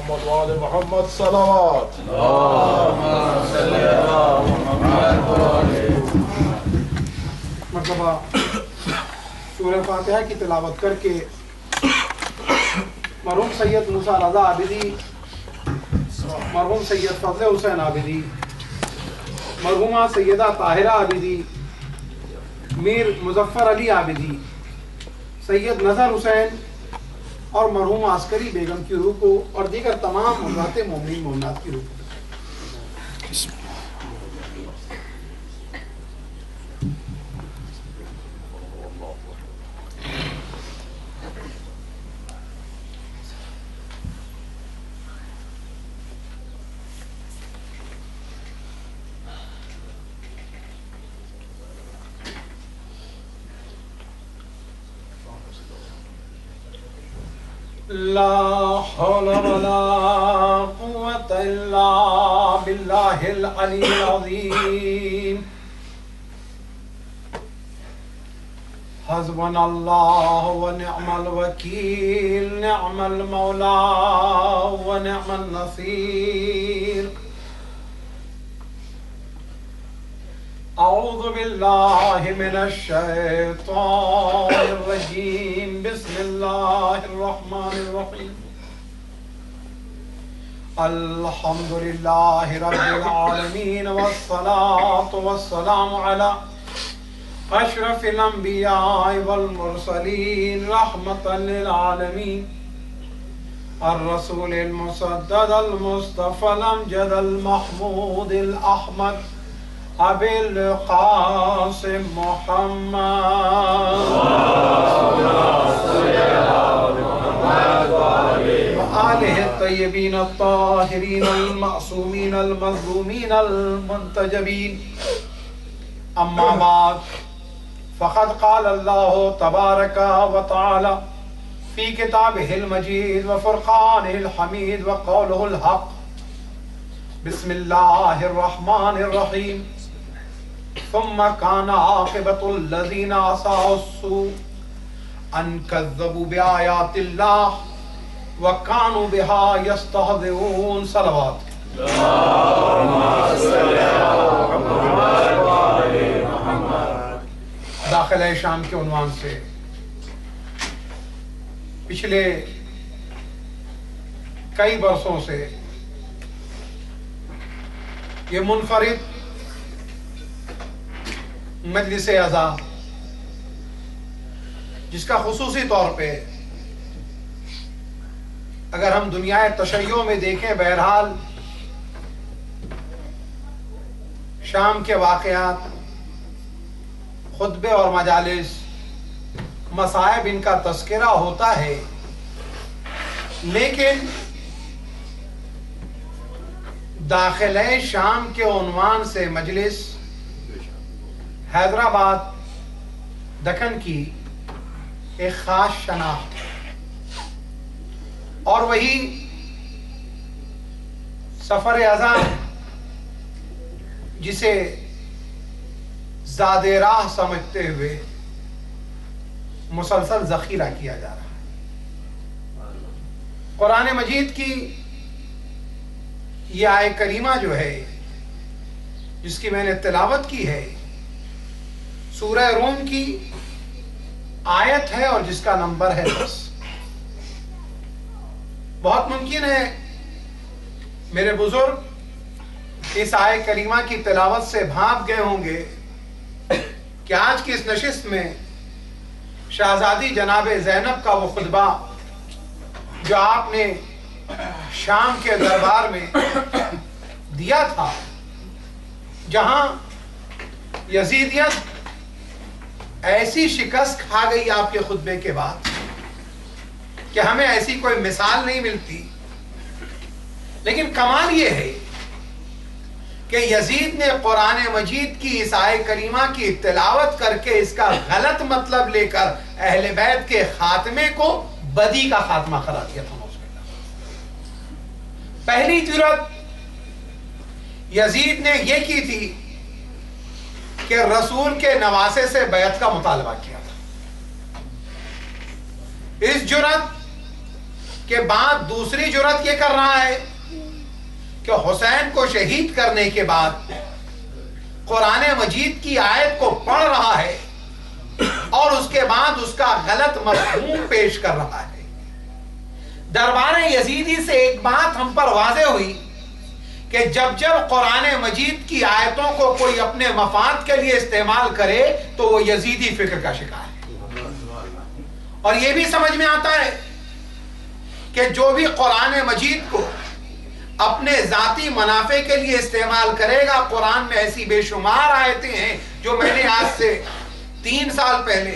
मोहम्मद वाले मोहम्मद सलावत। मरतबा सूरह फातिहा की तिलावत करके मरहूम सैयद मूसा रज़ा आबिदी, मरहूम सैयद फजल हुसैन आबिदी, मरहूमा सैयदा ताहिरा आबिदी, मीर मुजफ्फर अली आबिदी, सैयद नज़र हुसैन और मरहूम अस्करी बेगम की रूह को और दीगर तमाम मुज़ात मोमिन मोमिनात की रूह को ला हौला वला कुव्वता इल्ला बिल्लाहिल अलील अज़ीम। हस्बुनल्लाहु व निअमल वकील, निअमल मौला व निअमन नसीर। औज़ु बिल्लाहि मिनश शैतानिर रजीम। बिस्मिल्लाहिर रहमानिर रहीम। अल्हम्दुलिल्लाहि रब्बिल आलमीन वस्सलातु वस्सलामु अला अशरफिल अंबिया'i वल मुरसलीन रहमतल लिल आलमीन अर्रसूलिल मुसद्ददल मुस्तफ़ल अमजदल महमूदिल अहमद अबिल क़ासिम मुहम्मद व आलिहि तय्यबीन अत्ताहिरीन अल-मअसूमीन अल-मज़लूमीन अल-मुंतजबीन। अम्मा बाद फ़क़द क़ाल अल्लाहु तबारक व तआला फ़ी किताबिहिल मजीद व फ़ुरक़ानिहिल हमीद व क़ौलुहुल हक़। बिस्मिल्लाहिर रहमानिर रहीम। सुम्मा काना आक़िबतुल लज़ीना असाउस्सू अन कज़्ज़बू बिआयातिल्लाह व कानू बिहा यस्तहज़िऊन। सलवात। दाखिला शाम के उन्वान से पिछले कई बरसों से ये मुनफरिद मजलिस अज़ा, जिसका खुसूसी तौर पे अगर हम दुनिया तशय्यो में देखें, बहरहाल शाम के वाक़यात, खुतबे और मजालिस, मसाइब, इनका तज़किरा होता है, लेकिन दाखिले शाम के उन्वान से मजलिस हैदराबाद दक्कन की एक ख़ास शनाख्त और वही सफ़र अज़ा जिसे ज़ादे राह समझते हुए मुसलसल ज़ख़ीरा किया जा रहा है। कुरान मजीद की यह आय करीमा जो है, जिसकी मैंने तिलावत की है, सूरह रूम की आयत है और जिसका नंबर है 10। बहुत मुमकिन है मेरे बुजुर्ग इस आय करीमा की तिलावत से भाप गए होंगे कि आज की इस नशिस्त में शहजादी जनाब ज़ैनब का वो खुतबा जो आपने शाम के दरबार में दिया था, जहां यजीदियत ऐसी शिकस्त खा गई आपके खुतबे के बाद कि हमें ऐसी कोई मिसाल नहीं मिलती। लेकिन कमाल ये है कि यजीद ने कुरान मजीद की इस आय करीमा की तिलावत करके इसका गलत मतलब लेकर अहले बैत के खात्मे को बदी का खात्मा करार दिया था। पहली जुर्रत यजीद ने यह की थी कि रसूल के नवासे से बैत का मुतालबा किया था। इस जुर्रत के बाद दूसरी जुर्रत ये कर रहा है कि हुसैन को शहीद करने के बाद कुरान मजीद की आयत को पढ़ रहा है और उसके बाद उसका गलत मफ़हूम पेश कर रहा है। दरबार यजीदी से एक बात हम पर वाज़े हुई कि जब जब कुरान मजीद की आयतों को कोई अपने मफाद के लिए इस्तेमाल करे तो वो यजीदी फिक्र का शिकार है। और यह भी समझ में आता है कि जो भी कुरान मजीद को अपने जाती मुनाफे के लिए इस्तेमाल करेगा, कुरान में ऐसी बेशुमार आयतें हैं जो मैंने आज से 3 साल पहले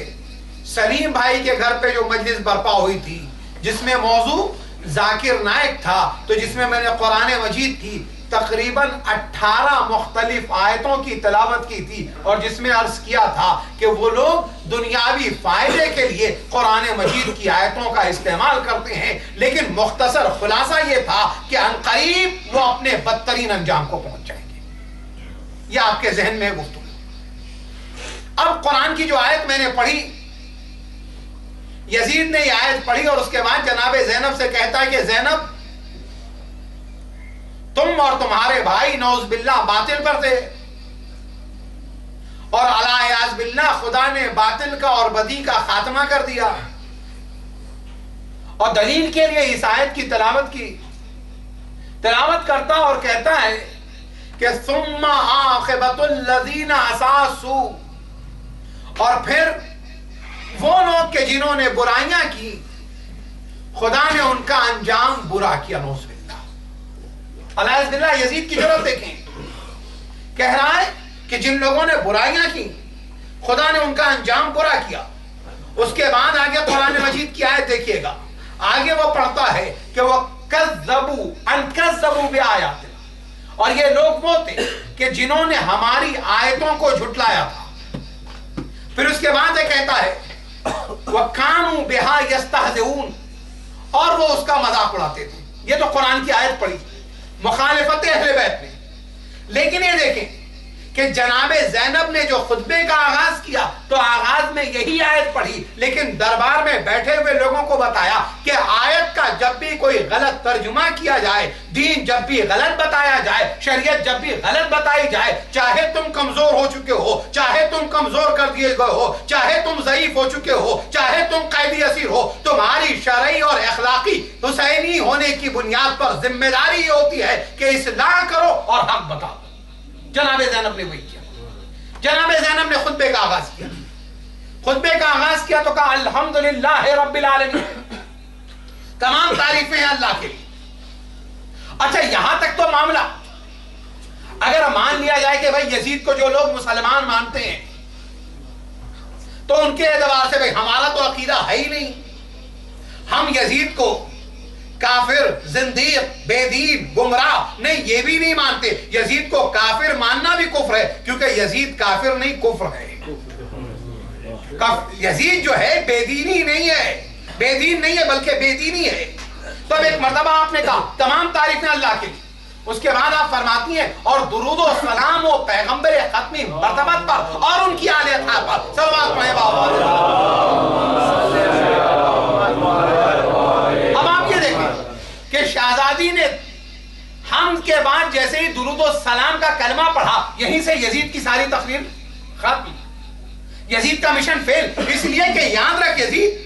सलीम भाई के घर पे जो मजलिस बर्पा हुई थी जिसमें मौजू जाकिर नायक था, तो जिसमें मैंने कुरान मजीद की तकरीबन 18 मुख्तलिफ आयतों की तिलावत की थी और जिसमें अर्ज किया था कि वो लोग दुनियावी फायदे के लिए कुरान मजीद की आयतों का इस्तेमाल करते हैं, लेकिन मुख्तसर खुलासा ये था कि अनकरीब वो अपने बदतरीन अंजाम को पहुंच जाएंगे। यह आपके जहन में गुफ्तगू। अब कुरान की जो आयत मैंने पढ़ी, यजीद ने यह आयत पढ़ी और उसके बाद जनाब ज़ैनब से कहता है कि ज़ैनब, तुम और तुम्हारे भाई नौज बिल्ला बातिल पर थे और अलायाज बिल्ला खुदा ने बातिल का और बदी का खात्मा कर दिया। और दलील के लिए इस आयत की तिलावत करता और कहता है कि सुम्मा आखिबतुल लज़ीना असासू, और फिर वो लोग के जिन्होंने बुराइयां की खुदा ने उनका अंजाम बुरा किया। नौज अल्लाह यजीद की जरूरत देखें, कह रहा है कि जिन लोगों ने बुराइयां की खुदा ने उनका अंजाम बुरा किया। उसके बाद आगे कुरान मजीद की आयत देखिएगा, आगे वो पढ़ता है कि वो कज़्ज़बू बिआयात, और ये लोग वो थे कि जिन्होंने हमारी आयतों को झुटलाया था। फिर उसके बाद ये कहता है वह कानू बिहा यस्तहज़िऊन, और वो उसका मजाक उड़ाते थे। ये तो कुरान की आयत पढ़ी मुखालिफत अहले बैत ने। लेकिन ये देखें कि जनाबे ज़ैनब ने जो खुतबे का आगाज किया तो आगाज में यही आयत पढ़ी, लेकिन दरबार में बैठे हुए लोगों को बताया कि आयत का जब भी कोई गलत तर्जुमा किया जाए, दीन जब भी गलत बताया जाए, शरीयत जब भी गलत बताई जाए, चाहे तुम कमजोर हो चुके हो, चाहे तुम कमजोर कर दिए गए हो, चाहे तुम ज़ईफ हो चुके हो, चाहे तुम कैदी असीर हो, तुम्हारी शरई और अखलाकी हुसैनी होने की बुनियाद पर जिम्मेदारी होती है कि इस्लाह करो और हक बताओ। जनाबे ज़ैनब ने वही किया। जनाबे ज़ैनब ने खुतबे का आगाज किया। खुतबे का आगाज किया तो कहा अल्हम्दुलिल्लाह रब्बिल आलमीन, तमाम तारीफें हैं अल्लाह के लिए। अच्छा, यहां तक तो मामला, अगर मान लिया जाए कि भाई यजीद को जो लोग मुसलमान मानते हैं तो उनके एतबार से भाई हमारा तो अकीदा है ही नहीं, हम यजीद को काफिर, जिंदीक, बेदीन, गुमराह नहीं, ये भी नहीं मानते। यजीद को काफिर मानना भी कुफ्र है, क्योंकि यजीद काफिर नहीं कुफ्र है। यजीद जो है बेदीनी नहीं है, बेदीन नहीं है बल्कि बेदीनी है। तो अब एक मर्तबा आपने कहा तमाम तारीफें अल्लाह के लिए, उसके बाद आप फरमाती हैं और दुरूद और सलाम हो पैगंबर खत्मी मर्तबत पर और उनकी आले अत्हार पर सल्लल्लाहु अलैहि वसल्लम। अब आप ये देखें कि शहजादी ने हम के बाद जैसे ही दुरूद और सलाम का कलमा पढ़ा, यहीं से यजीद की सारी तकरीर खत्म, यजीद का मिशन फेल। इसलिए कि याद रख यजीद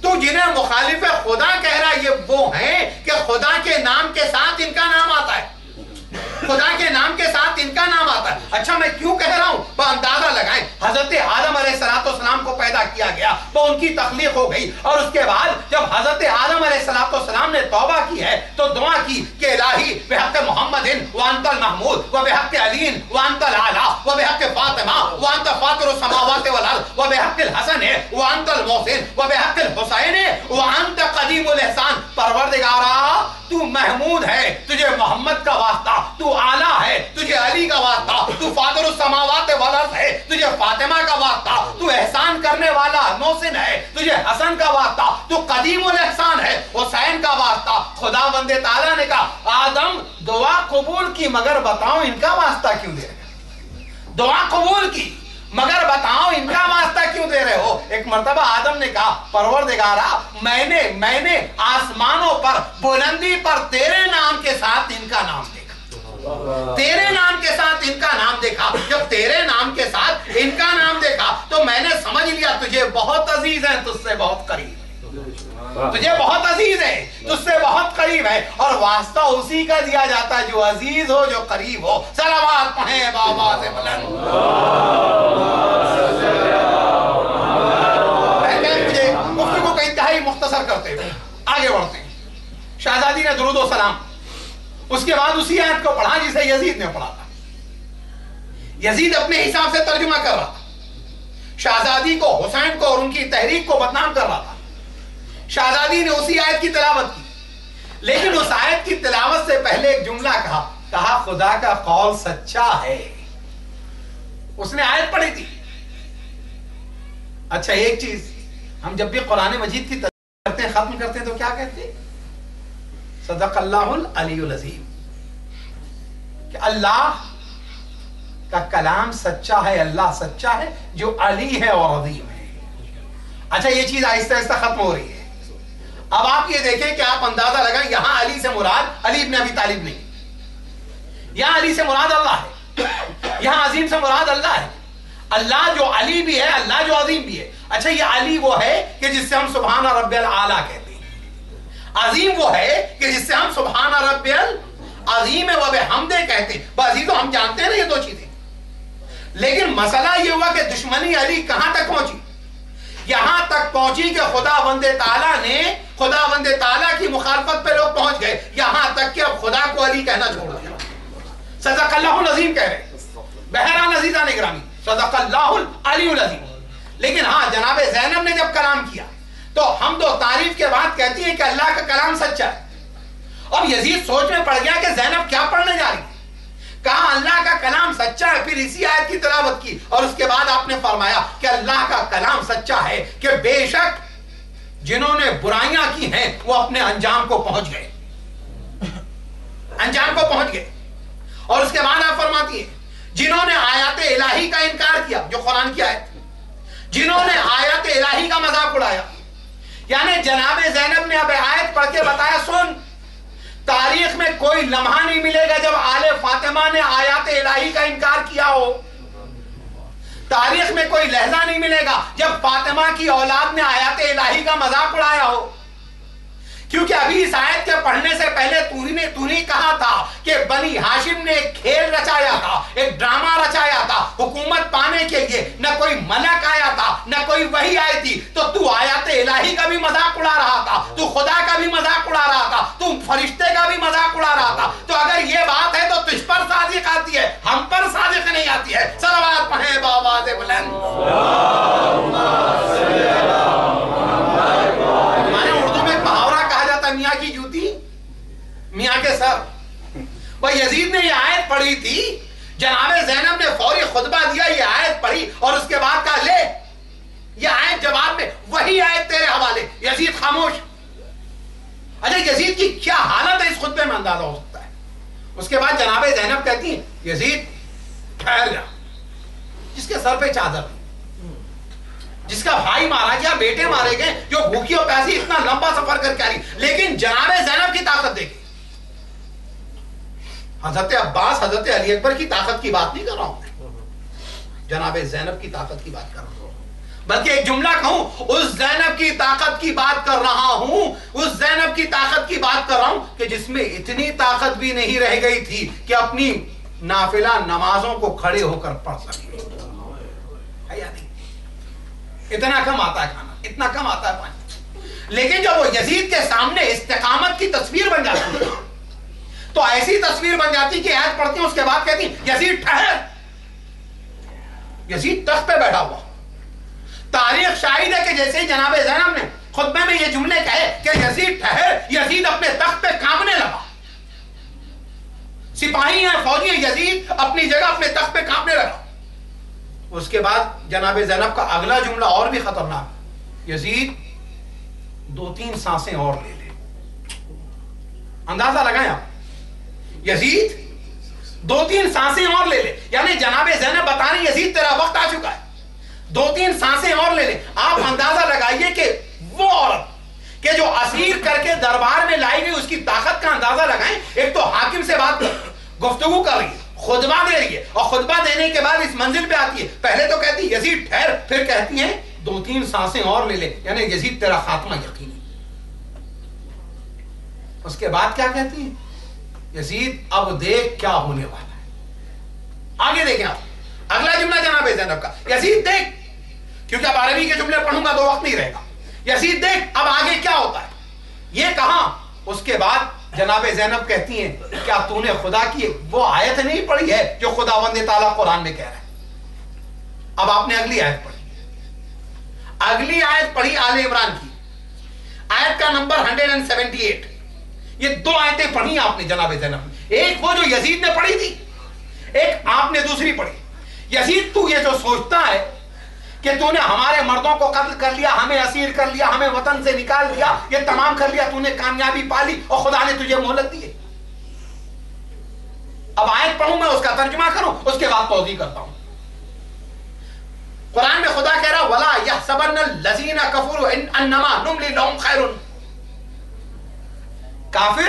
तो जिन्हें मुखालिफ खुदा कह रहा है, ये वो हैं कि खुदा के नाम के साथ इनका नाम आता है, खुदा के नाम के साथ इनका नाम आता है। अच्छा, मैं क्यों कह रहा हूं, अंदाजा लगाएं। हजरत आदम अलैहिस्सलाम को पैदा किया गया तो उनकी तखलीक हो गई, और उसके बाद जब हजरत आदम अलैहिस्सलाम ने तौबा की है तो दुआ की कि इलाही बिहक़्क़ मुहम्मदिन व अंतल महमूद व बिहक़्क़ अलीन व अंतल आला व बिहक़्क़ फातिमा व अंत फातिरुस समावाति वल अर्द व बिहक़्क़िल हसन व अंतल मोहसिन व बिहक़्क़िल हुसैन व अंत क़दीमुल एहसान। परवरदिगारा, तू महमूद है, तुझे मोहम्मद का वास्ता, तू आला है, तुझे अली का वास्ता, तू फातिरुस समावाति वल अर्द है, तुझे फातिमा का वास्ता, तू एहसान करने वाला मोहसिन है, तुझे हसन का वास्ता, तू कदीमुल एहसान है, हुसैन का वास्ता। खुदावंद ताला ने कहा आदम दुआ कबूल की, मगर बताओ इनका वास्ता क्यों दे रहे? दुआ कबूल की मगर बताओ इनका वास्ता क्यों दे रहे हो? एक मर्तबा आदम ने कहा, परवरदिगारा मैंने आसमानों पर बुलंदी पर तेरे नाम के साथ इनका नाम देखा, तेरे नाम के साथ इनका नाम देखा। जब तेरे नाम के साथ इनका नाम देखा तो मैंने समझ लिया तुझे बहुत अजीज है, तुझसे बहुत करीब है, तुझे बहुत अजीज है, तुझसे बहुत करीब है। और वास्ता उसी का दिया जाता है जो अजीज हो, जो करीब हो। सलावत पढ़े बाबा से बुलंद। मुझे गुफ्तगू का इंतहाई मुख्तसर करते हुए आगे बढ़ते हैं। शहजादी ने दुरूद व सलाम, उसके बाद उसी आयत को पढ़ा जिसे यजीद ने पढ़ा था। यजीद अपने हिसाब से तर्जुमा कर रहा था, शहजादी को, हुसैन को और उनकी तहरीक को बदनाम कर रहा था। शहजादी ने उसी आयत की तिलावत की, लेकिन उस आयत की तिलावत से पहले एक जुमला कहा खुदा का कौल सच्चा है। उसने आयत पढ़ी थी। अच्छा, एक चीज, हम जब भी कुरान मजीद की तर्जुमा करते हैं, खत्म करते हैं, तो क्या कहते हैं? सदक़ल्लाहुल अलीयुल अज़ीम, कि अल्लाह का कलाम सच्चा है, अल्लाह सच्चा है जो अली है और अज़ीम है। अच्छा, ये चीज आहिस्ता आहिस्ता खत्म हो रही है। अब आप ये देखें कि आप अंदाजा लगाएं, यहां अली से मुराद अली इब्न अबी तालिब नहीं, यहां अली से मुराद अल्लाह है, यहां अजीम से मुराद अल्लाह है। अल्लाह जो अली भी है, अल्लाह जो अजीम भी है। अच्छा, ये अली वो है कि जिससे हम सुभान रब्बियल आला कहते हैं, अजीम वो है कि जिससे हम सुभान रब्बियल अजीम व बिहम्दे कहते हैं। बस तो हम जानते हैं ना ये दो चीजें। लेकिन मसला ये हुआ कि दुश्मनी अली कहां तक पहुंची? यहां तक पहुंची कि खुदावंदे ताला की मुखालफत पे लोग पहुंच गए, यहां तक कि अब खुदा को अली कहना छोड़ दिया। सदक़ल्लाहुल अज़ीम कह रहे। बहरहाल अज़ीज़ान इकरामी, सदक़ल्लाहुल अलीयुल अज़ीम। लेकिन हाँ, जनाबे ज़ैनब ने जब कलाम किया तो हम दो तारीफ के बाद कहती है कि अल्लाह का कलाम सच्चा है। अब यजीद सोच में पड़ गया कि ज़ैनब क्या पढ़ने जा रही है। कहा अल्लाह का कलाम सच्चा है, फिर इसी आयत की तिलावत की और उसके बाद आपने फरमाया कि अल्लाह का कलाम सच्चा है कि बेशक जिन्होंने बुराइयां की हैं वो अपने अंजाम को पहुंच गए, अंजाम को पहुंच गए। और उसके बाद आप फरमाती है जिन्होंने आयत इलाही का इनकार किया, जो कुरान की आयत, जिन्होंने आयत इलाही का मजाक उड़ाया। यानी जनाबे ज़ैनब ने अब आयत पढ़ के बताया, सुन, तारीख में कोई लम्हा नहीं मिलेगा जब आले फातिमा ने आयत इलाही का इनकार किया हो। तारीख में कोई लहजा नहीं मिलेगा जब फातिमा की औलाद ने आयत इलाही का मजाक उड़ाया हो। क्योंकि अभी इस आयत के पढ़ने से पहले तूने कहा था कि बनी हाशिम ने एक खेल रचाया था, एक ड्रामा रचाया था हुकूमत पाने के लिए। न कोई मलक आया था, न कोई वही आई थी, तो तू आयत इलाही का भी मजाक उड़ा रहा था, तू खुदा का भी मजाक उड़ा रहा था, तू फरिश्ते का भी मजाक उड़ा रहा था। तो अगर ये बात है तो तुझ पर साजिश आती है, हम पर साजिश नहीं आती है। सलावत पढ़े बाबा से बुलंद। मियाँ की जूती मियाँ के सर। वह यजीद ने ये आयत पढ़ी थी, जनाबे ज़ैनब ने फौरी खुतबा दिया, ये आयत पढ़ी और उसके बाद कहा ले ये आयत जवाब में वही आयत तेरे हवाले। यजीद खामोश। अच्छा, यजीद की क्या हालत है इस खुतबे में अंदाजा हो सकता है। उसके बाद जनाबे ज़ैनब कहती है यजीद ठहर जा, जिसके सर पे चादर, जिसका भाई मारा गया, बेटे मारे गए, जो भूखी और प्यासी इतना लंबा सफर करके आ रही, लेकिन जनाबे ज़ैनब की ताकत देखी। हजरत अब्बास, हजरत अली अकबर की ताकत की बात नहीं कर रहा हूं, जनाबे ज़ैनब की ताकत की बात कर रहा हूं। बल्कि एक जुमला कहूं, उस ज़ैनब की ताकत की बात कर रहा हूं, उस ज़ैनब की ताकत की बात कर रहा हूं कि जिसमें इतनी ताकत भी नहीं रह गई थी कि अपनी नाफिला नमाजों को खड़े होकर पढ़ सके। है या नहीं? इतना कम आता है खाना, इतना कम आता है पानी। लेकिन जब वो यजीद के सामने इस्तिकामत की तस्वीर बन जाती है, तो ऐसी तस्वीर बन जाती कि आयत पढ़ती है, उसके बाद कहती यजीद ठहर। यजीद तख्त पे बैठा हुआ। तारीख शाहिद है कि जैसे ही जनाबे ज़ैनब ने खुतबे में ये जुमले कहे कि यजीद ठहर, यजीद अपने तख्त पे कांपने लगा। सिपाही है, फौजी है, यजीद अपनी जगह अपने तख्त पे कांपने लगा। उसके बाद जनाबे ज़ैनब का अगला जुमला और भी खतरनाक, यजीद 2-3 सांसें और ले ले। अंदाजा लगाएं आप, यजीद 2-3 सांसें और ले ले। यानी जनाबे ज़ैनब बता रही यजीद तेरा वक्त आ चुका है, 2-3 सांसें और ले ले। आप अंदाजा लगाइए कि वो औरत के जो असीर करके दरबार में लाई गई उसकी ताकत का अंदाजा लगाएं। एक तो हाकिम से बात गुफ्तगू कर रही है, खुतबा दे रही है, और खुतबा देने के बाद इस मंजिल पे आती है। पहले तो कहती है यजीद ठहर, फिर कहती है 2-3 सांसें और ले ले, यानी यजीद तेरा खात्मा यकीनी। उसके बाद क्या कहती है? यजीद अब देख क्या होने वाला है। आगे देखें आप, अगला जुमला जनाबे ज़ैनब का, यजीद देख, क्योंकि अब अरबी के जुमले पढ़ूंगा तो वक्त नहीं रहेगा। यजीद देख अब आगे क्या होता है, ये कहा। उसके बाद जनाबे ज़ैनब कहती हैं क्या तूने खुदा की वो आयत नहीं पढ़ी है जो खुदावंद ताला कुरान में कह रहा है? अब आपने अगली आयत पढ़ी, अगली आयत पढ़ी आले इमरान की, आयत का नंबर 178। ये 2 आयतें पढ़ी आपने जनाबे ज़ैनब ने, एक वो जो यजीद ने पढ़ी थी, एक आपने दूसरी पढ़ी। यजीद तू ये जो सोचता है कि तूने हमारे मर्दों को कत्ल कर लिया, हमें असीर कर लिया, हमें वतन से निकाल दिया, ये तमाम कर लिया, तूने कामयाबी पाली और खुदा ने तुझे मोहलत दी है। अब आयत पढ़ूं मैं, उसका तर्जुमा करूं, उसके बाद तौज़ीह करता हूं। कुरान में खुदा कह रहा वला यहसबन्नल लज़ीना कफरू अन्नमा नुमली लहुम खैरुन। काफिर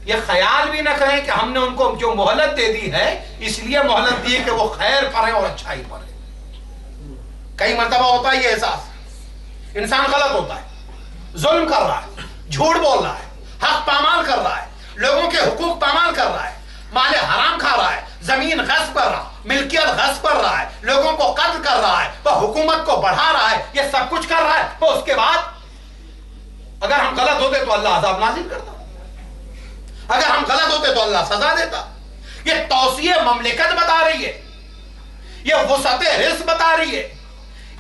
ये ख्याल भी ना करें कि हमने उनको जो मोहलत दे दी है इसलिए मोहलत दी है कि वो खैर पर है और अच्छाई पर है। कई मर्तबा होता है ये एहसास, इंसान गलत होता है, जुल्म कर रहा है, झूठ बोल रहा है, हक पामाल कर रहा है, लोगों के हुकूक पामाल कर रहा है, माले हराम खा रहा है, जमीन गस्ब कर रहा, मिल्कियत गस्ब कर रहा है, लोगों को कत्ल कर रहा है, वह हुकूमत को बढ़ा रहा है, ये सब कुछ कर रहा है। तो उसके बाद अगर हम गलत होते तो अल्लाह अज़ाब नाज़िल करता, अगर हम गलत होते तो अल्लाह सजा देता। ये तौसीए ममलिकत बता रही है, ये वसअत रिज़्क़ बता रही है,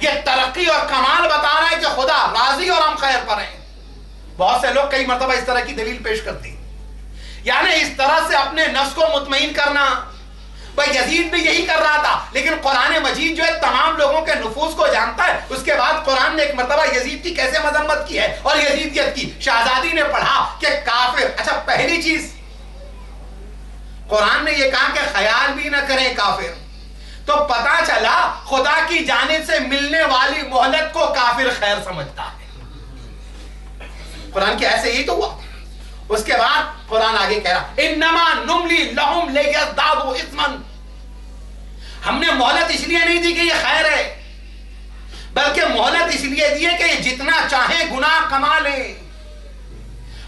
ये तरक्की और कमाल बता रहा है कि खुदा राजी और हम खैर पर हैं। बहुत से लोग कई मर्तबा इस तरह की दलील पेश करते हैं, यानी इस तरह से अपने नफ्स को मुतमईन करना। भाई यजीद भी यही कर रहा था, लेकिन कुरान मजीद जो है तमाम लोगों के नुफूस को जानता है। उसके बाद कुरान ने एक मर्तबा यजीद की कैसे मजम्मत की है और यजीदियत की। शहजादी ने पढ़ा कि काफिर, अच्छा पहली चीज कुरान ने यह कहा कि ख्याल भी ना करें काफिर, तो पता चला खुदा की जानिब से मिलने वाली मोहलत को काफिर खैर समझता है। कुरान की ऐसे ही तो हुआ। उसके बाद कुरान आगे कह रहा इन्नमा नुमली लहुम लियज़दादू इस्मन, हमने मोहलत इसलिए नहीं दी कि ये खैर है, बल्कि मोहलत इसलिए दी है कि ये जितना चाहे गुनाह कमा ले।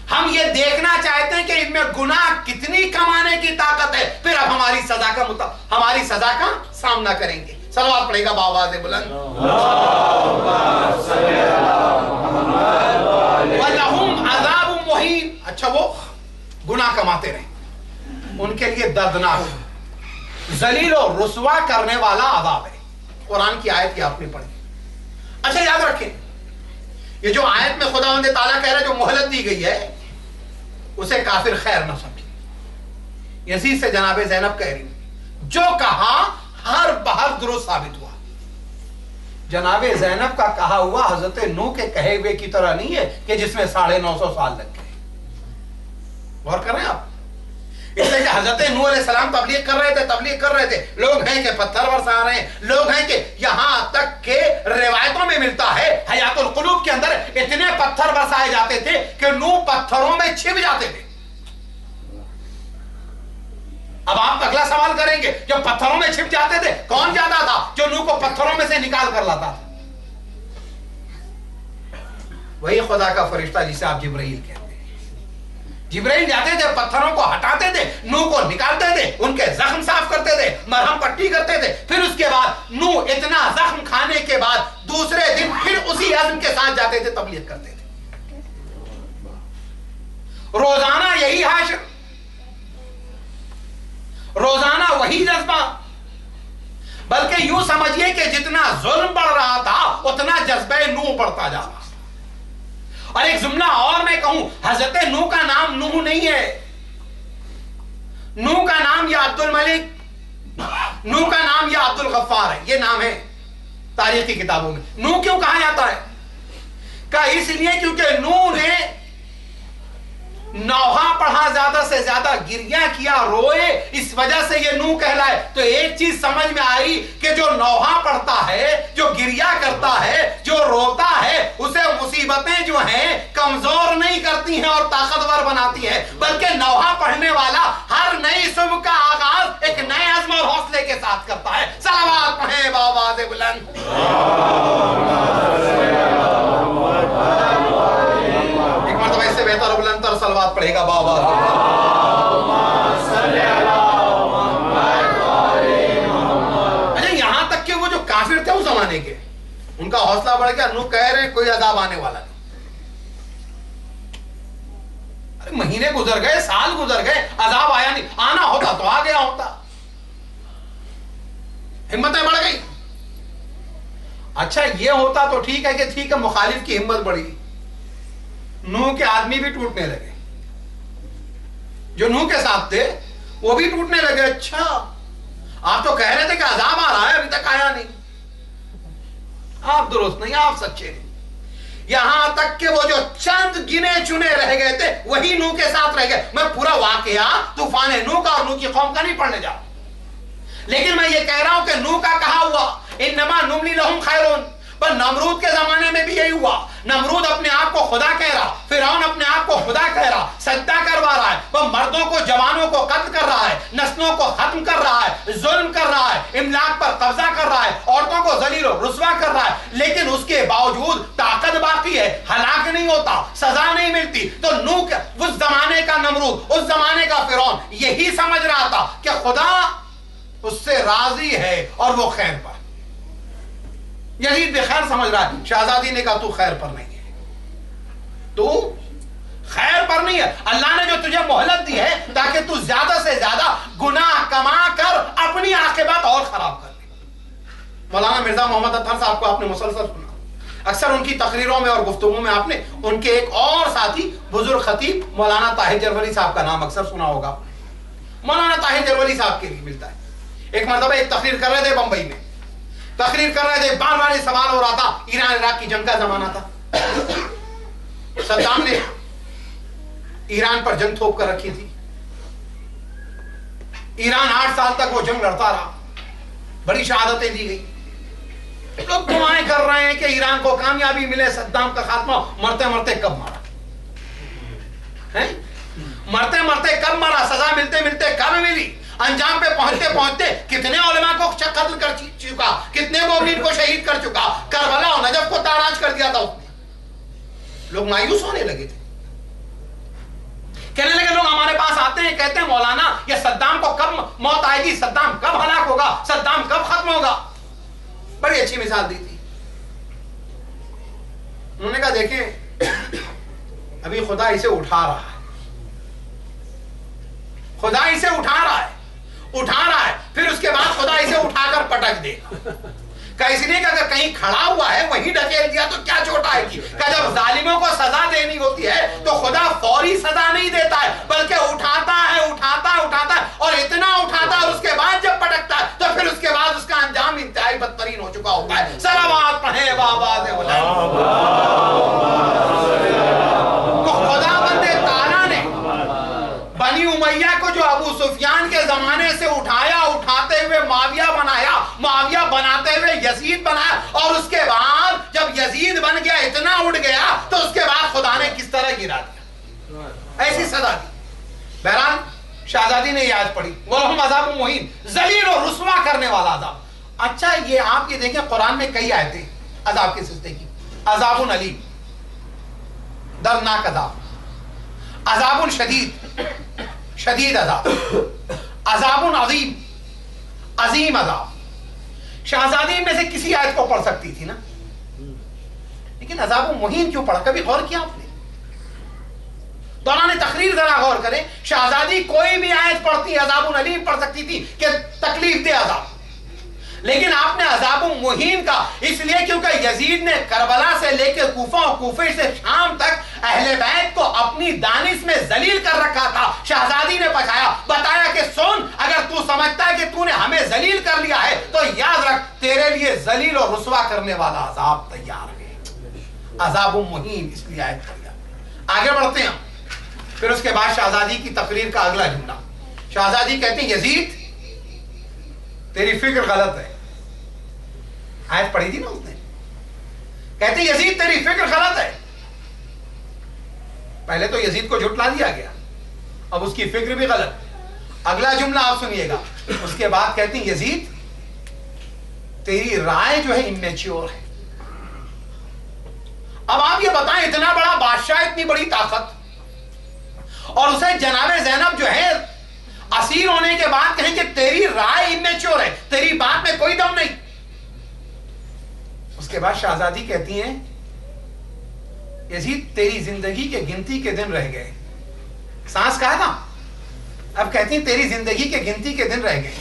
हम ये देखना चाहते हैं कि इनमें गुनाह कितनी कमाने की ताकत है, फिर अब हमारी सजा का सामना करेंगे। सलवात पड़ेगा बावाज़े बुलंद। वलहुम अज़ाबुम मुहीन, अच्छा वो गुनाह कमाते रहे, उनके लिए दर्दनाक जलील और रुसवा करने वाला अज़ाब है। कुरान की आयत की आपने पढ़ी। अच्छा याद रखें, ये जो आयत में खुदावंद ताला कह रहा है जो मोहलत दी गई है उसे काफिर खैर न समझे। यजीद से जनाबे ज़ैनब कह रही जो कहा हर बहर दुरुस्त साबित हुआ। जनाबे ज़ैनब का कहा हुआ हजरत नूह के कहे हुए की तरह नहीं है कि जिसमें 950 साल लग गए। गौर कर रहे हैं आप, इसलिए कि हजरत नूह अलैहिस्सलाम तबलीग कर रहे थे, लोग हैं कि पत्थर बरसा रहे हैं, लोग हैं कि यहां तक के रिवायतों में मिलता है हयातुल कुलूब के अंदर इतने पत्थर बरसाए जाते थे कि नूह पत्थरों में छिप जाते थे। अब आप अगला सवाल करेंगे, जो पत्थरों में छिप जाते थे कौन जाता था? जो नूह को पत्थरों में से निकाल कर लाता था, वही खुदा का फरिश्ता जिसे आप जिब्राइल कहते हैं। जिब्राइल जाते थे, पत्थरों को हटाते थे, नूह को निकालते थे, उनके जख्म साफ करते थे, मरहम पट्टी करते थे, फिर उसके बाद नूह इतना जख्म खाने के बाद दूसरे दिन फिर उसी अज़्म के साथ जाते थे, तबलीग करते थे। रोजाना यही हाशिर, रोजाना वही जज्बा, बल्कि यूं समझिए कि जितना जुल्म बढ़ रहा था उतना जज्बे नूह बढ़ता जा रहा। और एक जुमला और मैं कहूं, हजरत नूह का नाम नूह नहीं है, नूह का नाम या अब्दुल मलिक, नूह का नाम या अब्दुल गफ्फार है। ये नाम है तारीख की किताबों में। नूह क्यों कहा जाता है? का इसलिए क्योंकि नूह ने नौहा पढ़ा ज्यादा से से ज्यादा गिरिया किया, रोए, इस वजह से ये नूह कहलाए। तो एक चीज समझ में आई कि जो नौहा पढ़ता है, जो गिरिया करता है, जो रोता है, उसे मुसीबतें जो हैं कमजोर नहीं करती हैं और ताकतवर बनाती हैं, बल्कि नौहा पढ़ने वाला हर नई सुबह का आगाज एक नए अज़्म और हौसले के साथ करता है। सलावत पढ़ें बावाज़े बुलंद। एक मरतबा इससे बेहतर और बुलंदतर सलावत पढ़ेगा बाबा। अच्छा, यहां तक कि वो जो काफिर थे उस जमाने के, उनका हौसला बढ़ गया। नूह कह रहे कोई अजाब आने वाला नहीं। अरे महीने गुजर गए, साल गुजर गए, अजाब आया नहीं। आना होता तो आ गया होता। हिम्मतें बढ़ गई। अच्छा, ये होता तो ठीक है कि ठीक है, मुखालिफ की हिम्मत बढ़ी। नूह के आदमी भी टूटने लगे, जो नूह के साथ थे वो भी टूटने लगे। अच्छा, आप तो कह रहे थे कि अजाब आ रहा है, अभी तक आया नहीं। आप दुरुस्त नहीं, आप सच्चे नहीं। यहां तक कि वो जो चंद गिने चुने रह गए थे वही नूह के साथ रह गए। मैं पूरा वाकया तूफान नूह का और नूह की कौम का नहीं पढ़ने जा रहा, लेकिन मैं ये कह रहा हूं कि नूह का कहा हुआ इन्नमा नुमली लहुम खैरुन, पर नमरूद के जमाने में भी यही हुआ। नमरूद अपने आप को खुदा कह रहा, फिरौन अपने आप को खुदा कह रहा, सजदा करवा रहा है, वह मर्दों को, जवानों को कत्ल कर रहा है, नस्लों को खत्म कर रहा है, जुल्म कर रहा है, इमलाक पर कब्जा कर रहा है, औरतों को जलील और रुस्वा कर रहा है, लेकिन उसके बावजूद ताकत बाकी है, हलाक नहीं होता, सजा नहीं मिलती। तो नूह उस जमाने का नमरूद, उस जमाने का फिरौन यही समझ रहा था कि खुदा उससे राजी है और वो खैर पर। यजीद भी खैर समझ रहा है। शहजादी ने कहा तू खैर पर नहीं है, तू खैर पर नहीं है। अल्लाह ने जो तुझे मोहलत दी है ताकि तू ज्यादा से ज्यादा गुनाह कमा कर अपनी आखिरत और खराब कर ले। मौलाना मिर्जा मोहम्मद अतहर साहब को आपने मुसलसल सुना, अक्सर उनकी तकरीरों में और गुफ्तगू में आपने उनके एक और साथी बुजुर्ग खतीब मौलाना ताहिर जरवली साहब का नाम अक्सर सुना होगा। मौलाना ताहिर जरवली साहब के लिए मिलता है। एक मरतबा एक तकरीर कर रहे थे बंबई में, तकरीर कर रहे थे, बार बार सवाल हो रहा था, ईरान इराक की जंग का जमाना था। सद्दाम ने ईरान पर जंग थोप कर रखी थी। ईरान 8 साल तक वो जंग लड़ता रहा, बड़ी शहादतें दी गई। लोग दुआएं कर रहे हैं कि ईरान को कामयाबी मिले, सद्दाम का खात्मा। मरते मरते कब मारा है? मरते मरते कब मारा? सजा मिलते मिलते कब मिली? अंजाम पे पहुंचते पहुंचते कितने उलमा को कत्ल कर चुका, कितने मोमिन को शहीद कर चुका, करबला और नजफ को ताराज कर दिया था उसने। लोग मायूस होने लगे थे, कहने लगे, लोग हमारे पास आते हैं, कहते हैं मौलाना ये सद्दाम को कब मौत आएगी, सद्दाम कब हलाक होगा, सद्दाम कब खत्म होगा। बड़ी अच्छी मिसाल दी थी। उन्होंने कहा देखें, अभी खुदा इसे उठा रहा है, खुदा इसे उठा रहा है, फिर उसके बाद खुदा इसे उठाकर पटक देगा। इसलिए कि अगर कहीं खड़ा हुआ है वहीं ढकेल दिया तो क्या चोट आएगी। जब जालिमों को सजा देनी होती है तो खुदा फौरी सजा नहीं देता है, बल्कि उठाता है, और इतना उठाता है, उसके बाद जब पटकता है तो फिर उसके बाद उसका अंजाम इंतहाई बदतरीन हो चुका होता है। सलावत पढ़ें बाबाज़े बुलंद। तो खुदावंद ताला ने बनी उमैया को जो अबू सुफियान के जमाने से उठाया, उठाते हुए माविया बनाया, माविया बनाते हुए यजीद बनाया, और उसके बाद जब यजीद बन गया, इतना उड़ गया, तो उसके बाद खुदा ने किस तरह गिरा दिया, ऐसी सजा दी। बहरहाल शहजादी ने आज पढ़ी, वलहुम अज़ाबुन मुहीन, जलील और रुस्वा करने वाला अज़ाब। अच्छा, ये आप ये देखें, कुरान में कई आयतें अज़ाब के सिलसिले की। अज़ाबुन अलीम, दर्दनाक अज़ाब, अज़ाबुन शदीद, शदीद अज़ाब, अज़ाबुन अज़ीम, अज़ीम अज़ाब। शहजादी में से किसी आयत को पढ़ सकती थी ना, लेकिन अज़ाबुन मुहीन क्यों पढ़ा? कभी गौर किया आपने? दौरान तकरीर जरा गौर करें, शहजादी कोई भी आयत पढ़ती, अज़ाबुन अलीम पढ़ सकती थी कि तकलीफ दे अज़ाब, लेकिन आपने अज़ाबुन मुहीन का इसलिए क्योंकि यजीद ने करबला से लेकर कूफा और कूफे से शाम तक अहले बैत को अपनी दानिश में जलील कर रखा था। शहजादी ने बताया कि सुन, अगर तू समझता है कि तूने हमें जलील कर लिया है तो याद रख, तेरे लिए जलील और रुस्वा करने वाला अजाब तैयार है। अज़ाबुन मुहीन इसलिए आयत पढ़ी। आगे बढ़ते हैं। फिर उसके बाद शहजादी की तकरीर का अगला जुमला, शहजादी कहती हैं यजीद तेरी फिक्र गलत है। आयत पढ़ी थी ना उसने, कहती यजीद तेरी फिक्र गलत है। पहले तो यजीद को झुठला दिया गया, अब उसकी फिक्र भी गलत। अगला जुमला आप सुनिएगा, उसके बाद कहती यजीद तेरी राय जो है इमेच्योर है। अब आप ये बताएं, इतना बड़ा बादशाह, इतनी बड़ी ताकत, और उसे जनाबे ज़ैनब जो है असीर होने के बाद कहें कि तेरी राय इमेच्योर है, तेरी बात में कोई दम नहीं। उसके बाद शहजादी कहती हैं यजीद तेरी जिंदगी के गिनती के दिन रह गए। सांस कहा था, अब कहती तेरी जिंदगी के गिनती के दिन रह गए।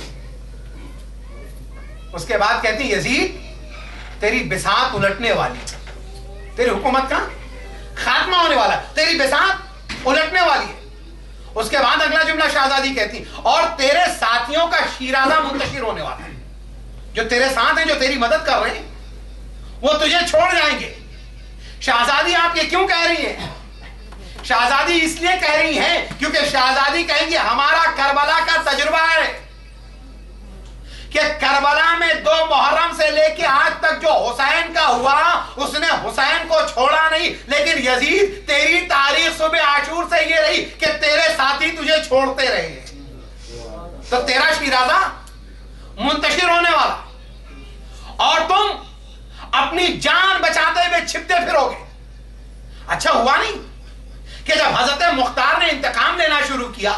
उसके बाद कहती यजीद तेरी बिसात उलटने वाली, तेरी हुकूमत का खात्मा होने वाला, तेरी बिसात उलटने वाली है। उसके बाद अगला जुमला शहजादी कहती और तेरे साथियों का शिराजा मुंतशिर होने वाला है। जो तेरे साथ हैं, जो तेरी मदद कर रहे हैं, वो तुझे छोड़ जाएंगे। शहजादी आप ये क्यों कह रही हैं? शहजादी इसलिए कह रही हैं क्योंकि शहजादी कहेंगी हमारा करबला का तजुर्बा है कि करबला में 2 मुहर्रम से लेके आज तक जो हुसैन का हुआ, उसने हुसैन को छोड़ा नहीं। लेकिन यजीद तेरी तारीख सुबह आशूर से ये रही कि तेरे साथी तुझे छोड़ते रहे, तो तेरा शिराजा मुंतशिर होने वाला और तुम अपनी जान बचाते हुए छिपते फिरोगे। अच्छा हुआ नहीं कि जब हजरत मुख्तार ने इंतकाम लेना शुरू किया,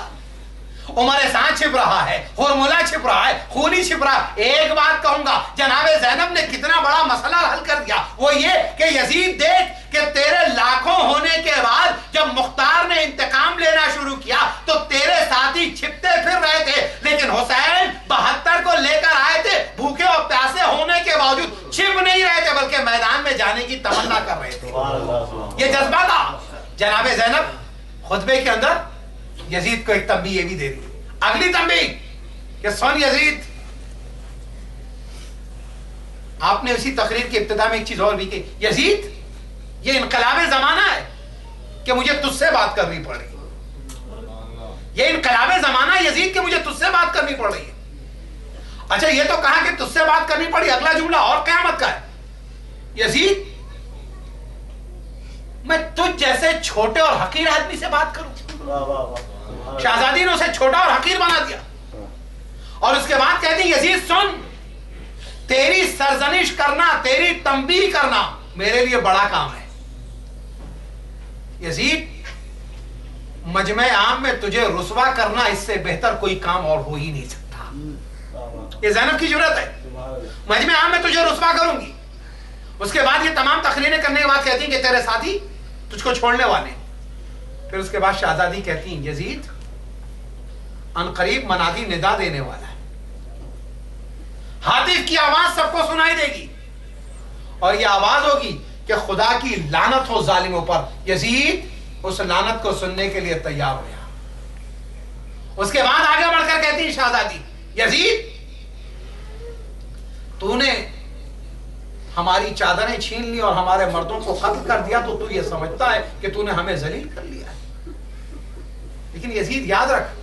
उमर साथ छिप रहा है, हुरमुला छिप रहा है, खूनी छिप रहा है। एक बात कहूंगा, जनाबे ज़ैनब ने कितना बड़ा मसला हल कर दिया, वो ये कि यजीद देख कि तेरे लाखों होने के बाद जब मुख्तार ने इंतकाम लेना शुरू किया तो तेरे साथी छिपते फिर रहे थे, लेकिन हुसैन 72 को लेकर आए थे, भूखे और प्यासे होने के बावजूद छिप नहीं रहे थे, बल्कि मैदान में जाने की तमन्ना कर रहे थे। ये जज्बा था। जनाबे ज़ैनब खुतबे के अंदर यजीद को एक तंबीह ये भी दे दी, अगली तंबीह कि सुन यजीद, आपने उसी तकरीर की इब्तिदा में एक चीज और भी की, यजीद ये इनकलाबे जमाना है कि मुझे तुझसे बात करनी पड़ रही है। ये इनकलाबे जमाना यजीद कि मुझे तुझसे बात करनी पड़ रही है। अच्छा ये तो कहा कि तुझसे बात करनी पड़ी, अगला जुमला और क़यामत का है, यजीद मैं तुझ जैसे छोटे और हकीर आदमी से बात करूं। शहजादी ने उसे छोटा और हकीर बना दिया और उसके बाद कहती यजीद सुन, तेरी सरजनिश करना, तेरी तंबीह करना मेरे लिए बड़ा काम है। यजीद मजमे आम में तुझे रुसवा करना, इससे बेहतर कोई काम और हो ही नहीं सकता। ये ज़ैनब की जरूरत है, मजमे आम में तुझे रुसवा करूंगी। उसके बाद ये तमाम तकरीरें करने के बाद कहती हैं कि तेरे साथी तुझको छोड़ने वाले। फिर उसके बाद शहजादी कहती हैं यजीद अनकरीब मनादी निदा देने वाला है, हातिफ की आवाज सबको सुनाई देगी और यह आवाज होगी कि खुदा की लानत हो जालिमों पर। यजीद उस लानत को सुनने के लिए तैयार हो गया। उसके बाद आगे बढ़कर कहती है शहजादी यजीद तूने हमारी चादरें छीन ली और हमारे मर्दों को कत्ल कर दिया, तो तू ये समझता है कि तूने हमें जलील कर लिया है। लेकिन यजीद याद रख,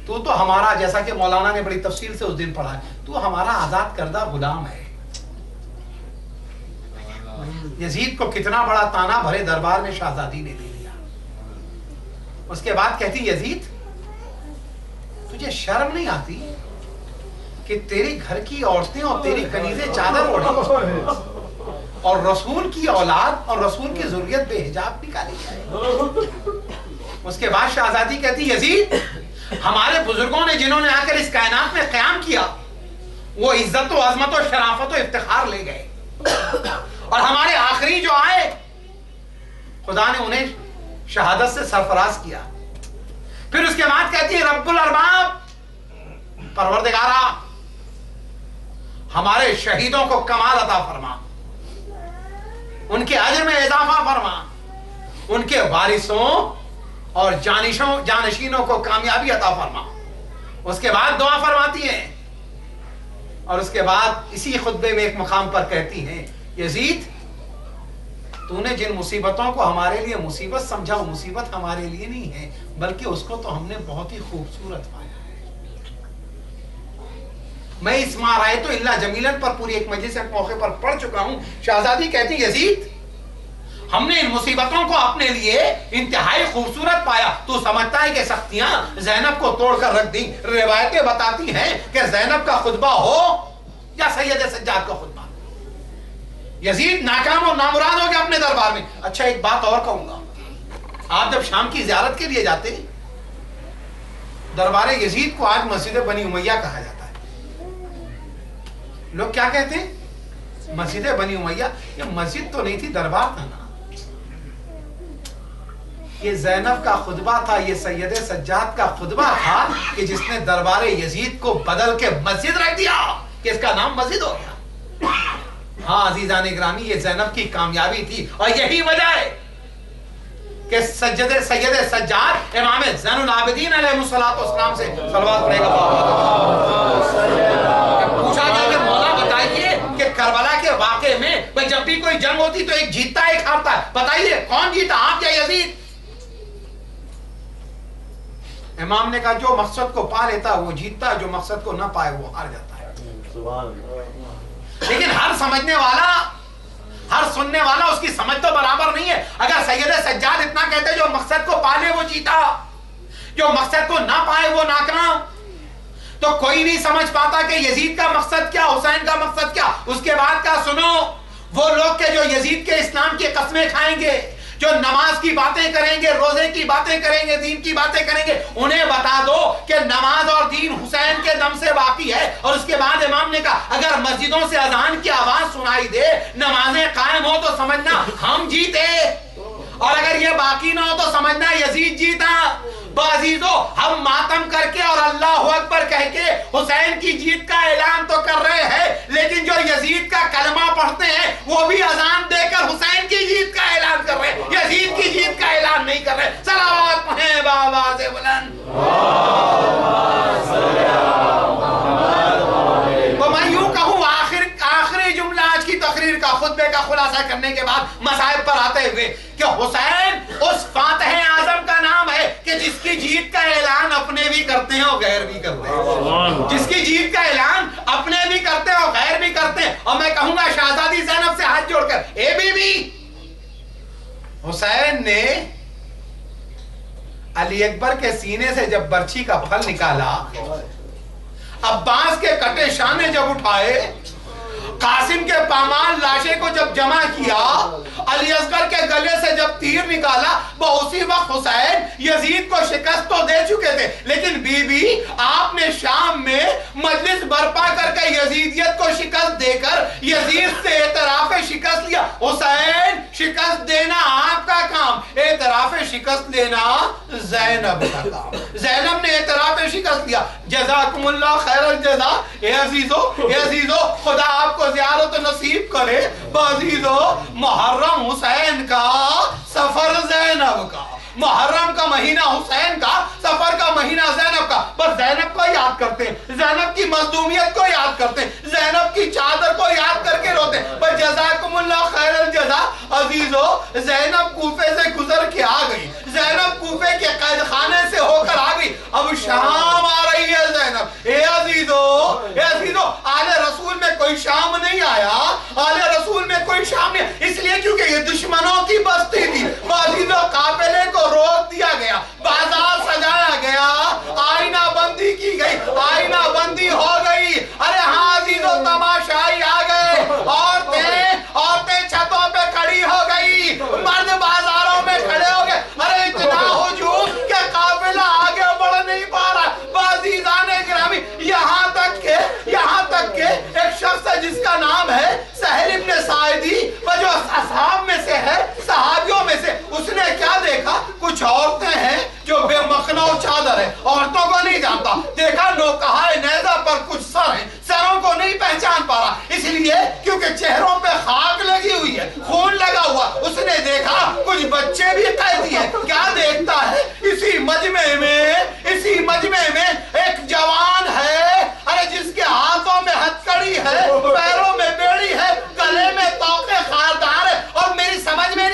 तू तो हमारा, जैसा कि मौलाना ने बड़ी तफसील से उस दिन पढ़ा है, तू हमारा आजाद करदा गुलाम है। यजीद को कितना बड़ा ताना भरे दरबार में शहजादी ने दे दिया। उसके बाद कहती यजीद तुझे शर्म नहीं आती कि तेरी घर की औरतें और तेरी कनीज़ें चादर ओढ़े और रसूल की औलाद और रसूल की ज़ुर्रियत बेहिजाब निकाली जाए। उसके बाद शहजादी कहती यजीद हमारे बुजुर्गों ने जिन्होंने आकर इस कायनात में क़याम किया, वो इज्जत और अजमत और शराफत और इफ्तिखार ले गए और हमारे आखिरी जो आए खुदा ने उन्हें शहादत से सरफराज किया। फिर उसके बाद कहती है रब्बुल अरबाब, परवरदिगारा हमारे शहीदों को कमाल अता फरमा, उनके अजर में इजाफा फरमा, उनके वारिसों और जानशीनों को कामयाबी अता फरमा। उसके बाद दुआ फरमाती हैं और उसके बाद इसी खुतबे में एक मकाम पर कहती हैं यजीद तूने जिन मुसीबतों को हमारे लिए मुसीबत समझा, वो मुसीबत हमारे लिए नहीं है, बल्कि उसको तो हमने बहुत ही खूबसूरत पाया है। मैं इस माराए तो इल्ला जमीलन पर पूरी एक मजलिस के मौके पर पढ़ चुका हूं। शहजादी कहती यजीद, हमने इन मुसीबतों को अपने लिए इंतहाई खूबसूरत पाया। तू समझता है कि सख्तियां ज़ैनब को तोड़कर रख दी। रिवायतें बताती हैं कि ज़ैनब का खुतबा हो या सैयद सज्जाद का खुतबा, यजीद नाकाम और नामुराद हो गया अपने दरबार में। अच्छा, एक बात और कहूंगा, आप जब शाम की ज़ियारत के लिए जाते, दरबार यजीद को आज मस्जिद बनी उमैया कहा जाता है। लोग क्या कहते हैं? मस्जिद बनी उमैया। ये मस्जिद तो नहीं थी, दरबार था ना। ये ज़ैनब का खुतबा था, ये सैयद सज्जाद का खुतबा था कि जिसने दरबार यजीद को बदल के मस्जिद रख दिया कि इसका नाम मस्जिद हो गया। हाँ अजीजान ग्रामी, ये ज़ैनब की कामयाबी थी और यही वजह है कि सैयद सज्जाद इमाम ज़ैनुल आबिदीन अलैहिस्सलाम से सलवात पढ़ेगा। पूछा गया कि मौला बताइए कि करबला के वाक़े में भाई जब भी कोई जंग होती तो एक जीतता है एक हारता है, बताइए कौन जीता, आप या यजीद? इमाम ने कहा जो मकसद को पा लेता वो जीतता, जो मकसद को ना पाए वो हार जाता है। लेकिन हर समझने वाला, हर सुनने वाला उसकी समझ तो बराबर नहीं है। अगर सैयद सज्जाद इतना कहते जो मकसद को पाले वो जीता, जो मकसद को ना पाए वो नाकाम, तो कोई नहीं समझ पाता कि यजीद का मकसद क्या, हुसैन का मकसद क्या। उसके बाद का सुनो, वो लोग के जो यजीद के इस्लाम की कस्में खाएंगे, जो नमाज की बातें करेंगे, रोजे की बातें करेंगे, दीन की बातें करेंगे, उन्हें बता दो कि नमाज और दीन हुसैन के दम से बाकी है। और उसके बाद इमाम ने कहा अगर मस्जिदों से अजान की आवाज सुनाई दे, नमाजें कायम हो तो समझना हम जीते, और अगर ये बाकी ना हो तो समझना यजीद जीता। बाजीजो, हम मातम करके और अल्लाह अकबर कह के हुसैन की जीत का ऐलान तो कर रहे हैं, लेकिन जो यजीद का कलमा पढ़ते हैं वो भी अजान देकर हुसैन की जीत का ऐलान कर रहे हैं, यजीद की जीत का ऐलान नहीं कर रहे। सलावत पढ़ें बावाज़े बुलंद। तो मैं यूं कहूं, आखिरी जुमला आज की तकरीर का, खुतबे का खुलासा करने के बाद मसाइब पर आते हुए कि हुसैन उस फातह आजम का नाम है कि जिसकी जीत का ऐलान अपने भी करते हैं और गैर भी करते हैं, जिसकी जीत का ऐलान अपने भी करते हैं और गैर भी करते हैं। और मैं कहूंगा शहजादी ज़ैनब से हाथ जोड़कर, ए बीबी, हुसैन ने अली अकबर के सीने से जब बर्छी का फल निकाला, अब्बास के कटे शाने जब उठाए, कासिम के पामाल लाशे को जब जमा किया, अली असगर के गले से जब तीर निकाला, वो उसी वक्त हुसैन यजीद को शिकस्त तो दे चुके थे, लेकिन बीबी आपने शाम में मजलिस बर्पा करके यजीदियत को शिकस्त देकर यजीद से एतराफ शिकस्त लिया। हुसैन, शिकस्त देना आपका काम, एतराफ शिकस्त लेना ज़ैनब का काम। ज़ैनब ने एतराफ शिकस्त लिया। जज़ाकुमुल्लाह खैरल जज़ा। ए अजीजो, खुदा आपको ज़ियारत नसीब करे। बाजीजो, मुहर्रम हुसैन का, सफर ज़ैनब का। मुहर्रम का महीना हुसैन का, सफर का महीना ज़ैनब का। बस ज़ैनब को याद करते हैं, ज़ैनब की मज़लूमियत को याद करते हैं, ज़ैनब की चादर को याद करके रोते हैं। बस जज़ाकुमुल्लाह खैरल जज़ा। अजीजो, ज़ैनब कूफे से गुजर के आ गई, ज़ैनब कूफे के कैद खाने से होकर आ गई, अब शाम आ रही है ज़ैनब। ए अजीजो, आले रसूल में कोई शाम नहीं आया, आले रसूल में कोई शाम नहीं, इसलिए क्योंकि ये दुश्मनों की बस्ती थी। अजीजो, काफिले को रोक दिया गया, बाजार सजाया गया, आईना बंदी की गई, आईना बंदी हो गई। अरे हाँ अजीजो, तमाशाई आ गए, औरतें छतों पे खड़ी हो गई, मर्द बाजारों में खड़े हो गए। अरे इतना हुजूम कि काफिला आगे बढ़ नहीं पा रहा। बाजीज़ाने गिरामी, यहाँ तक के एक शख्स है जिसका नाम है सहल इब्न साइदी, वो जो असहाब में से है, सहाबियों में से, उसने क्या देखा, कुछ औरतें हैं जो बेमखना चादर है, औरतों को नहीं जानता, देखा नौकहा नेज़ा पर कुछ सर है, सरों को नहीं पहचान पा रहा, इसलिए क्योंकि चेहरों पे खाक लगी हुई है, खून लगा हुआ। उसने देखा कुछ बच्चे भी कैदी हैं। क्या देखता है, इसी मजमे में एक जवान है, अरे जिसके हाथों में हथकड़ी है, पैरों में बेड़ी है, गले में तौके खारदार है, और मेरी समझ में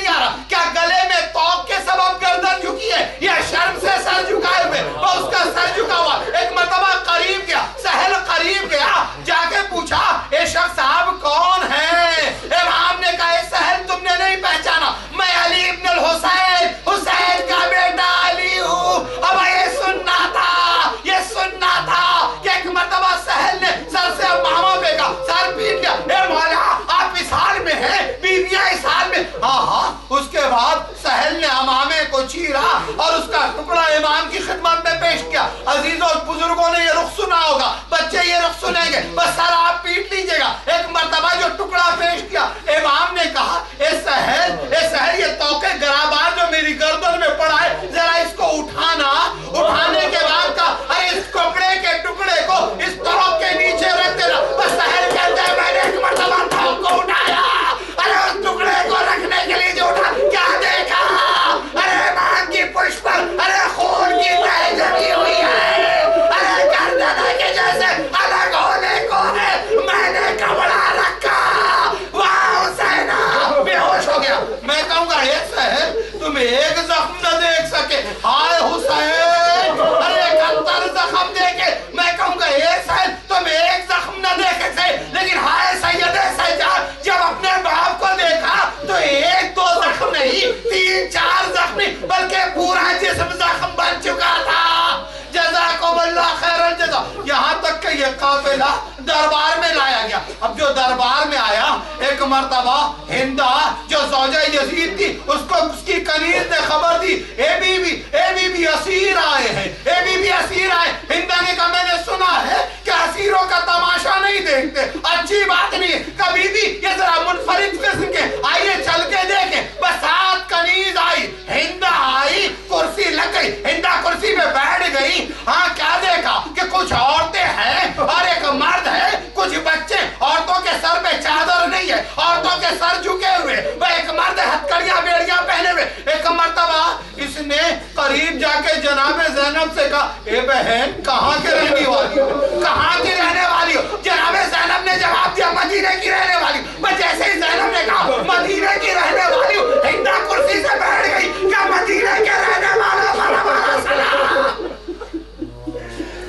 रोएगा, दरबार में लाया गया। अब जो दरबार में आया, एक मर्तबा हिंदा जो ज़ौजा यजीद थी, उसको उसकी कनीज ने खबर दी, ए बीबी असीर आए हैं, ए बीबी असीर आए। हिंदा ने कहा मैंने सुना है कि असीरों का तमाशा नहीं देखते, अच्छी बात नहीं है। कभी भी ये जरा मुनफरिद किस्म के, आइए चल के देखें। बस सात कनीज आई, हिंदा आई, कुर्सी लग गई, हिंदा कुर्सी पे बैठ गई। हाँ, क्या देखा कि कुछ औरतें हैं और एक मर्द है, कुछ बच्चे। औरतों के सर पे चादर नहीं है, औरतों के सर झुके हुए। वह एक मर्द हथकड़ियां बेड़ियां पहने हुए। एक मर्तबा इसने करीब जाके जनाबे ज़ैनब से कहा, ए बहन कहाँ के रहने वाली हो, कहाँ की रहने वाली हो? जनाबे ज़ैनब ने जवाब दिया, मदीने की रहने वाली। बस जैसे ही ज़ैनब ने कहा मदीने की रहने वाली हो, हिंदा कुर्सी से बैठ गई। क्या मदीने के रहने वालों पर हमारा सलाम,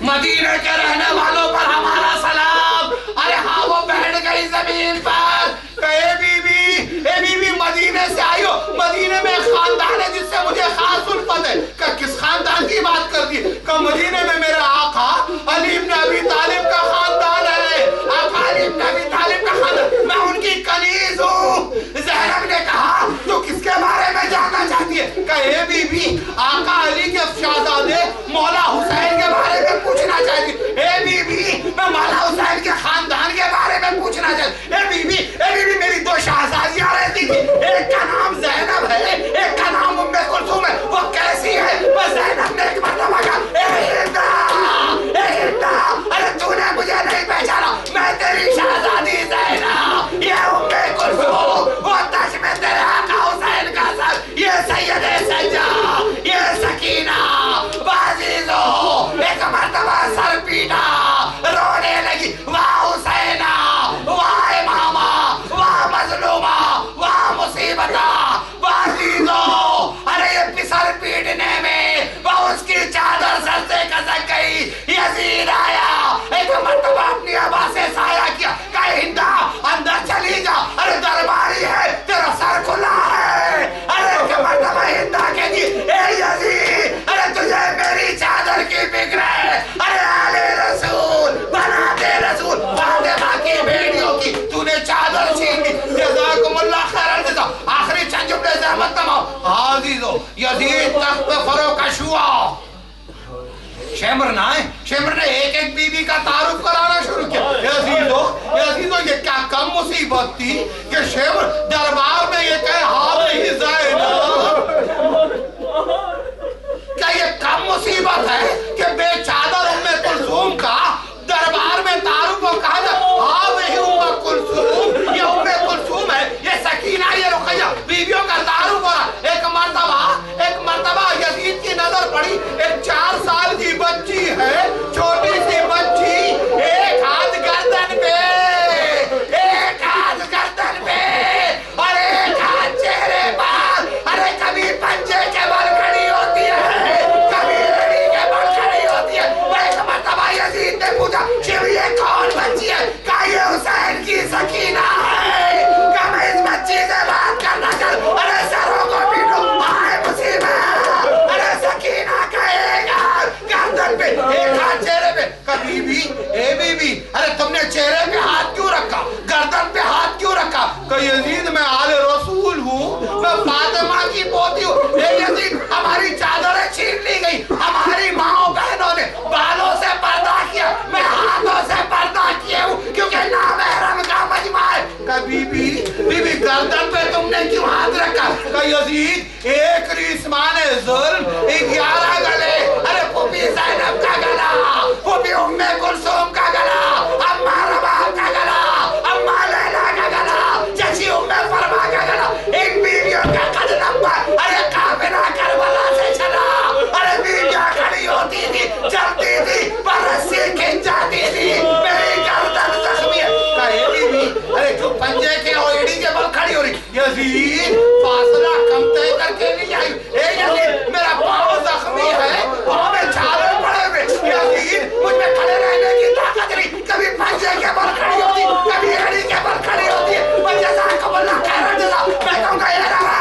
मदीने के रहने वालों पर हमारा सलाम। अरे हाँ, वो बैठ गई जमीन पर। ए बीबी मदीने से आई हो, मदीने में खानदान है जिससे मुझे खास उल्फत है। किस खानदान की बात कर दी? मदीने में मेरा आका अली इब्न अबी तालिब का खानदान है, आका अली इब्न अबी तालिब का खानदान, मैं उनकी कनीज हूँ। ज़ैनब ने कहा तू किसके बारे में जानना चाहती है? कहे बीबी आका अली के शहजादे मौला हुसैन के बारे में पूछना चाहती। ए बीबी मैं मौला हुसैन के खानदान के बारे में पूछना चाहती। ए बीबी मेरी दो शहजादियां रहती थी, एक का नाम ज़ैनब है, एक का नाम उम्मे कुलसूम है। वो कैसी है? बस ज़ैनब ने एक मर्तबा कहा, ए हिंदा, अरे तूने मुझे नहीं पहचाना, मैं तेरी शहजादी ज़ैनब, ये उम्मे कुलसूम, वो तज में तेरे आका हुसैन का सर, ये सैयदे सज्जा, ये सकीना बाजीज़ो। एक मर्तबा सर पीटा, रोने लगी, वाह हुसैना, वाह इमामा, वाह मजलूमा, वाह मुसीबता, बाजीज़ो। अरे ये पिसर पीटने में वह उसकी चादर सर से खसक गई। यजीद आया, एक मर्तबा अपनी आवाज़ से साया किया, कहा हिंदा अंदर चली जा, अरे दरबारी है, तेरा सर खुला है। अरे एक मर्तबा हिंदा कहती, ए यजीद, अरे तुझे मेरी चादर की फिक्र है? अरे आले रसूल, बनाते रसूल, फातिमा की बेटियों की तूने चादर छीन ली। जज़ाकुमुल्लाह खैरन जज़ा। आखिरी चंद जुमले ज़हमत तमाम। आज़ीज़ो यजीद तख्त फरोकश हुआ। शेमर ने एक एक बीबी का तारुफ कराना शुरू किया। यजीदो ये क्या कम मुसीबत थी कि शेमर दरबार में ये कहे हाँ नहीं ज़ैनब, क्या ये कम मुसीबत है कि बेचादर उम्मे कुलसूम का दरबार में तारुफ हो? कहा था हाँ वही उम्मे कुलसूम, ये उम्मे कुलसूम है, ये सकीना, ये रुकैया, बीवियों का तारुफ हो रहा। एक मर्तबा यजीद की नजर पड़ी, एक 4 साल की बच्ची है, छोटी सी बच्ची, एक हाथ गर्दन पे, एक हाथ गर्दन पे और एक हाथ चेहरे पर। अरे कभी पंजे के बल खड़ी होती है, कभी लड़ी के बल खड़ी होती है। एक मर्तबा यजीद ने पूछा, शिव ये कौन बच्ची है? कहा ये हुसैन की सकीना है। कहा मैं इस बच्ची से बात करना चाहता हूं। अरे सरों को पीटो, आए मुसीबत। अरे सकीना कहेगा गर्दन पे, एक हाथ चेहरे पे। कभी भी ए बीबी, अरे तुमने चेहरे पे हाथ क्यों रखा, गर्दन पे हाथ क्यों रखा? कहा यजीद मैं आले रसूल हूँ, मैं फातिमा की पोती हूँ। यजीद हमारी चादरें छीन ली गई, हमारी माओ बहनों ने बालों से पर्दा किया, मैं हाथों से पर्दा किए हूँ क्योंकि नामहरम का मजमा है। कभी भी बीबी गर्दन पे तुमने क्यों हाथ रखा? कहा यजीद एक रिस्माने जुल्म 11 गले। अरे फूफी ज़ैनब का गला, फूफी उम्मे कुलसूम का गला, अम्मा रबाब का गला, अम्मा लैला का गला, चाची उम्मे फरमा का गला, इन बीवियों का कद लंबा। अरे काफिला करबला से चला, अरे बीवियां खड़ी होती थी, चलती थी, पर रस्सी खींच जाती थी, मेरी गर्दन जख्मी है। कहे बीवी अरे क्यों पंजे के और एड़ी के बल खड़ी हो रही? यजीद फासला कम तय करके नहीं आई। ए यजीद मेरा पाँव जख्मी है, पाँव में छाले पड़े हुए। यजीद मुझ में खड़े रहने की ताकत नहीं, कभी पंजे के बल खड़ी होती, कभी एड़ी के बल खड़ी होती है। मैं जज़ाकुमुल्लाह खैरन जज़ा, मैं कहूँगा ये रवा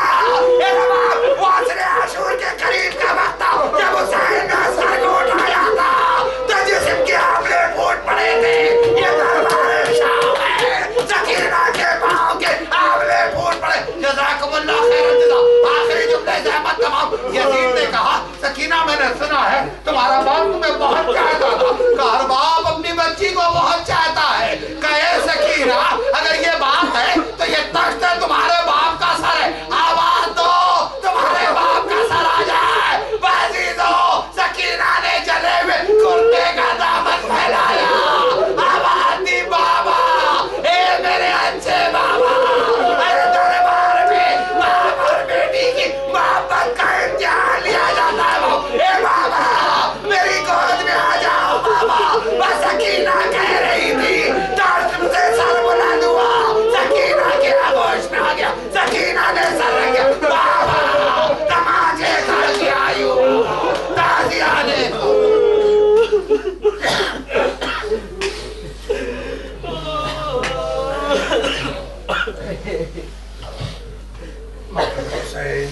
वो असरे आशूर के करीब का वक्त था जब हुसैन ने सर को उठाया था। हुसैन